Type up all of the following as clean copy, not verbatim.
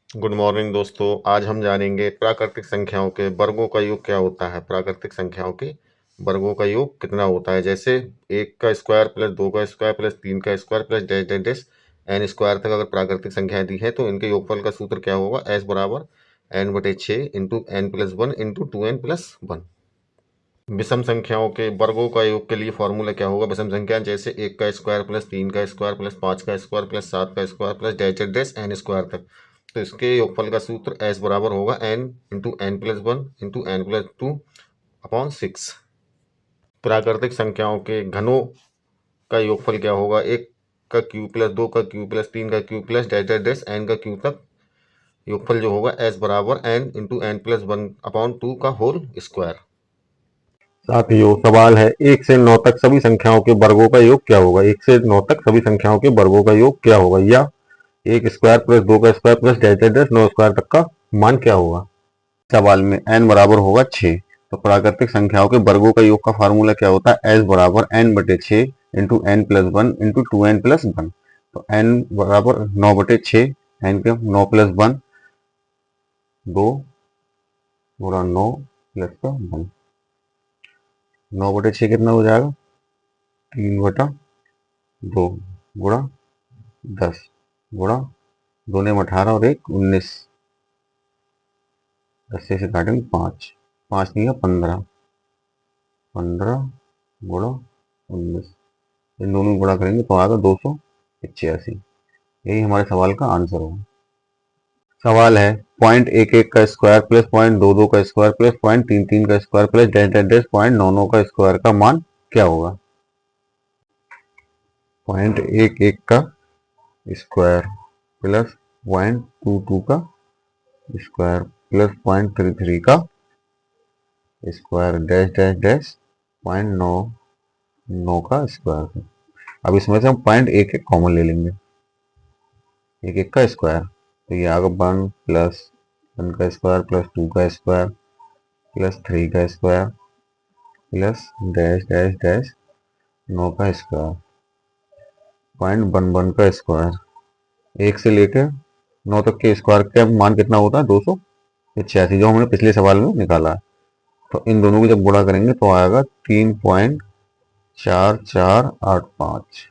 Good morning दोस्तों। आज हम जानेंगे प्राकृतिक संख्याओं के वर्गों का योग क्या होता है। प्राकृतिक संख्याओं के वर्गों का योग कितना होता है, जैसे 1 का स्क्वायर प्लस 2 का स्क्वायर प्लस 3 का square plus dash dash dash n square तक अगर प्राकृतिक संख्याएं दी है तो इनके योगफल का सूत्र क्या होगा। एस बराबर एन बटे 6 into n plus 1 into 2n+1। विषम संख्याओं के वर्गों का योग के लिए फॉर्मूला क्या होगा। विषम संख्या जैसे 1 का स्क्वायर प्लस 3 का स्क्वायर प्लस 5 का स्क्वायर प्लस 7 का square plus dash dash n square तक, तो इसके योगफल का सूत्र एस बराबर होगा n into n plus 1 into n plus 2/6। प्राकृतिक संख्याओं के घनों का योगफल क्या होगा। 1 का क्यूब प्लस 2 का क्यूब प्लस 3 का cube plus dash dash dash n का क्यूब तक, योगफल जो होगा एस बराबर एन इंटू एन प्लस 1/2 का होल स्क्वायर। साथियों, सवाल है 1 से 9 तक सभी संख्याओं के वर्गों का योग क्या होगा। 1 से 9 तक सभी संख्याओं के वर्गों का योग क्या होगा, या 1 स्क्वायर प्लस 2 का square plus dash dash dash 9 square तक का मान क्या होगा। सवाल में n बराबर होगा 6, तो प्राकृतिक संख्याओं के वर्गों का योग का फार्मूला क्या होता है। s बराबर n बटे 6 into n plus 1 into 2n+1। तो n बराबर 9 बटे 6, n के 9 प्लस 1, 2 गुणा 9 प्लस का 1। 9 बटे 6 कितना हो जाएगा, 3 बटा 2 गुणा 10 गुणा 2 ने 18 और 1 19, 10 से काटेंगे 5, 5 नहीं है 15, 15 गुणा 19, इन दोनों को गुणा करेंगे तो आएगा 285। यही हमारे सवाल का आंसर होगा। सवाल है 0.11 का स्क्वायर प्लस 0.22 का स्क्वायर प्लस 0.33 का square plus dash dash dash 0.99 का स्क्वायर का मान क्या होगा। 0.11 का स्क्वायर प्लस 0.22 का स्क्वायर प्लस 0.33 का स्क्वायर डैश डैश डैश 0.99 का स्क्वायर। अब इसमें से हम 0.11 कॉमन ले लेंगे, 1 का स्क्वायर, तो ये आएगा 1 प्लस 1 का स्क्वायर प्लस 2 का स्क्वायर प्लस 3 का square plus dash dash dash 9 का स्क्वायर 0.11 का स्क्वायर। 1 से लेकर 9 तक के स्क्वायर का मान कितना होता है, 286, जो हमने पिछले सवाल में निकाला है। तो इन दोनों को जब गुणा करेंगे तो आएगा 3.4485।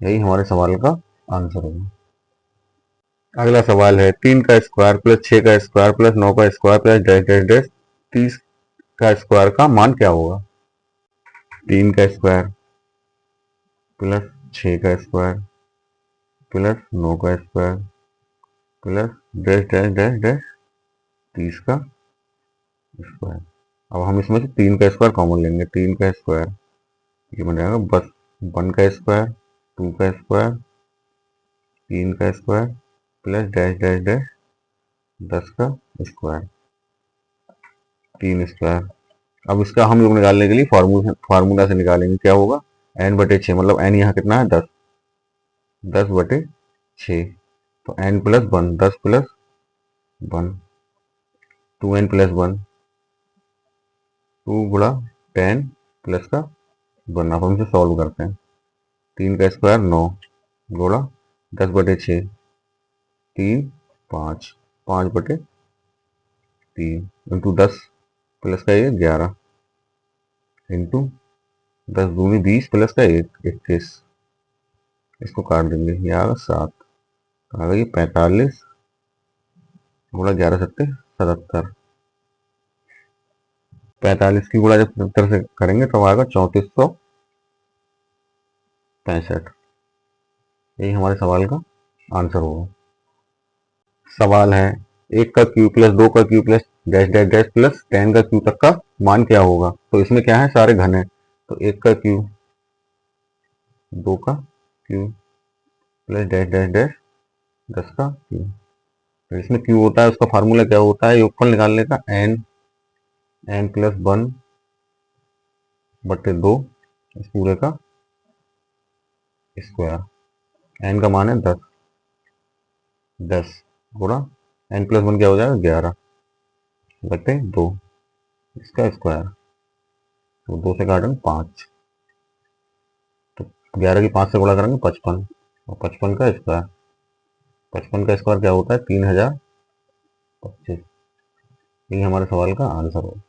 यही हमारे सवाल का आंसर होगा। अगला सवाल है 3 का स्क्वायर प्लस 6 का स्क्वायर प्लस 9 का square plus dash dash dash 30 का स्क्वायर का मान क्या होगा। 3 का स्क्वायर प्लस 6 का स्क्वायर प्लस 9 का square plus dash dash dash dash 30 का स्क्वायर। अब हम इसमें से 3 का स्क्वायर कॉमन लेंगे, 3 का स्क्वायर ये बन जाएगा बस 1 का स्क्वायर 2 का स्क्वायर 3 का square plus dash dash dash 10 का स्क्वायर 3 स्क्वायर। अब इसका हम लोग निकालने के लिए फार्मूला से निकालेंगे, क्या होगा n बटे 6, मतलब n यहाँ कितना है 10, 10 बटे 6, तो n प्लस 1, 10 प्लस 1, 2n+1, 2 गुणा 10 प्लस का 1। अब हम इसे सॉल्व करते हैं। 3 का स्क्वायर 9 गुणा 10 बटे 6, 3 5, 5 बटे 3 इंटू 10 प्लस का 1 11 इंटू 10 दूनी 20 प्लस का 1 21, इसको काट देंगे, ये आएगा 7, आ गई 45 गुणा 11 सत्ते 77, 45 की गुणा जब 77 से करेंगे तो आएगा 3465। यही हमारे सवाल का आंसर होगा। सवाल है 1 का क्यूब प्लस 2 का cube plus dash dash dash plus 10 का क्यूब तक का मान क्या होगा। तो इसमें क्या है, सारे घन है, तो 1 का क्यूब 2 का cube plus dash dash dash 10 का क्यूब। तो इसमें क्यूब होता है, उसका फार्मूला क्या होता है, योगफल निकालने का n+1 बटे 2 इस पूरे का स्क्वायर। n का मान है 10, 10 गुणा n+1 क्या हो जाएगा 11 बटे 2 इसका स्क्वायर, तो 2 से काटेंगे 5, तो 11 की 5 से गुणा करेंगे 55, और 55 का स्क्वायर, 55 का स्क्वायर क्या होता है 3000 25। ये हमारे सवाल का आंसर हो।